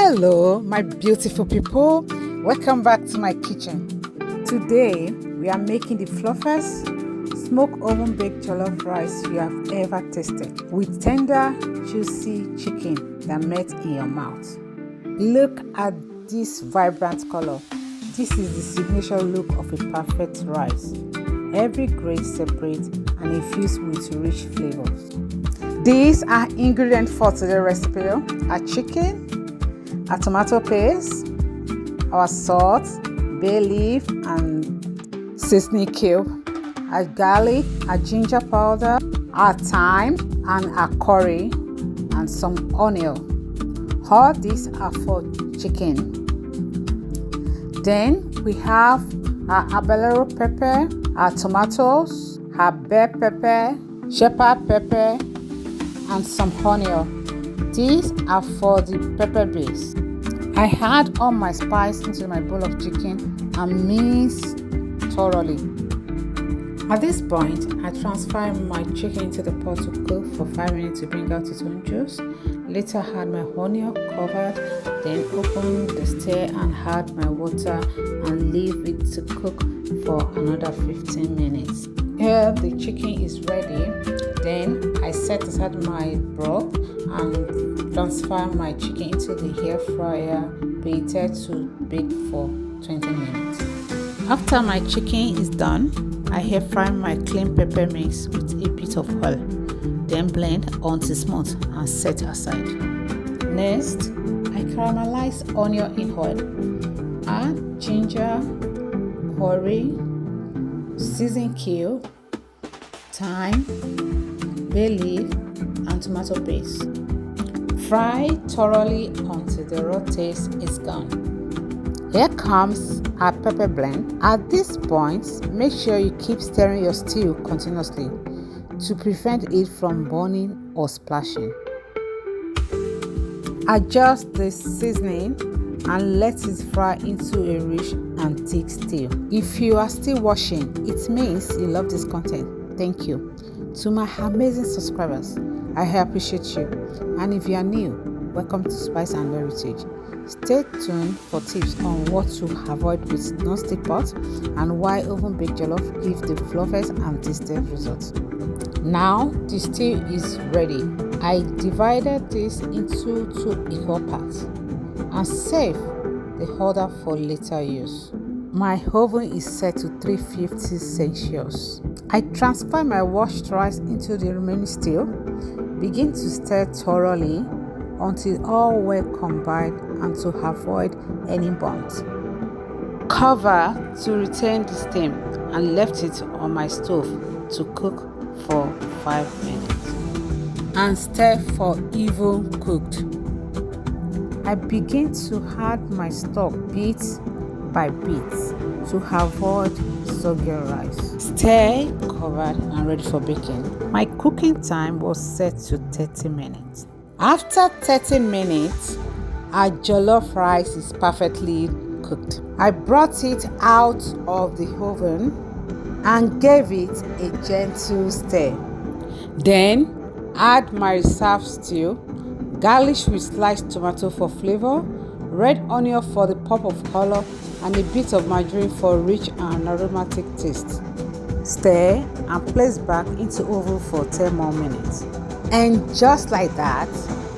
Hello my beautiful people, welcome back to my kitchen. Today we are making the fluffiest smoked oven baked jollof rice you have ever tasted, with tender juicy chicken that melts in your mouth. Look at this vibrant color. This is the signature look of a perfect rice. Every grain separate and infused with rich flavors. These are ingredients for today's recipe: our chicken, our tomato paste, our salt, bay leaf and seasoning cube, our garlic, our ginger powder, our thyme and our curry, and some onion. All these are for chicken. Then we have our habanero pepper, our tomatoes, our bell pepper, shepherd pepper, and some onion. These are for the pepper base. I add all my spice into my bowl of chicken and mix thoroughly. At this point, I transfer my chicken into the pot to cook for 5 minutes to bring out its own juice. Later add my onion covered, then open the stir and add my water and leave it to cook for another 15 minutes. Here the chicken is ready. Then I set aside my broth and transfer my chicken into the air fryer, preheated to bake for 20 minutes. After my chicken is done, I air fry my clean pepper mix with a bit of oil, then blend until smooth and set aside. Next, I caramelize onion in oil, add ginger, curry, seasoning cube, thyme, bay leaf and tomato paste. Fry thoroughly until the raw taste is gone. Here comes our pepper blend. At this point, make sure you keep stirring your stew continuously to prevent it from burning or splashing. Adjust the seasoning and let it fry into a rich and thick stew. If you are still watching, it means you love this content. Thank you. To my amazing subscribers, I appreciate you. And if you are new, welcome to Spice and Heritage. Stay tuned for tips on what to avoid with non-stick pot and why oven baked jollof gives the fluffiest and tastiest results. Now the stew is ready. I divided this into 2 equal parts and save the other for later use. My oven is set to 350 Celsius. I transfer my washed rice into the remaining stew. Begin to stir thoroughly until all well combined and to avoid any burns. Cover to retain the steam and left it on my stove to cook for 5 minutes and stir for even cooked. I begin to add my stock bit by bit to avoid soggy rice. Stir, covered and ready for baking. My cooking time was set to 30 minutes. After 30 minutes, our jollof rice is perfectly cooked. I brought it out of the oven and gave it a gentle stir. Then add my reserved stew, garnish with sliced tomato for flavor, red onion for the pop of color, and a bit of margarine for rich and aromatic taste. Stir and place back into oven for 10 more minutes. And just like that,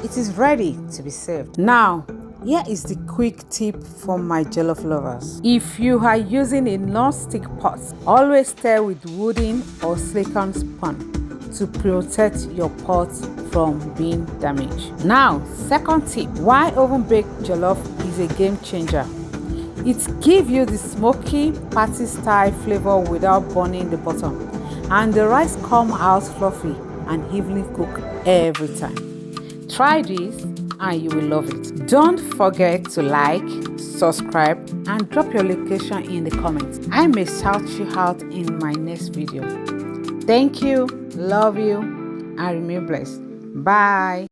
it is ready to be served. Now, here is the quick tip for my jollof lovers. If you are using a non-stick pot, always stir with wooden or silicone spoon to protect your pot from being damaged. Now, second tip, why oven baked jollof is a game changer. It gives you the smoky party style flavor without burning the bottom, and the rice comes out fluffy and evenly cooked every time. Try this and you will love it. Don't forget to like, subscribe and drop your location in the comments. I may shout you out in my next video. Thank you, love you and remain blessed. Bye.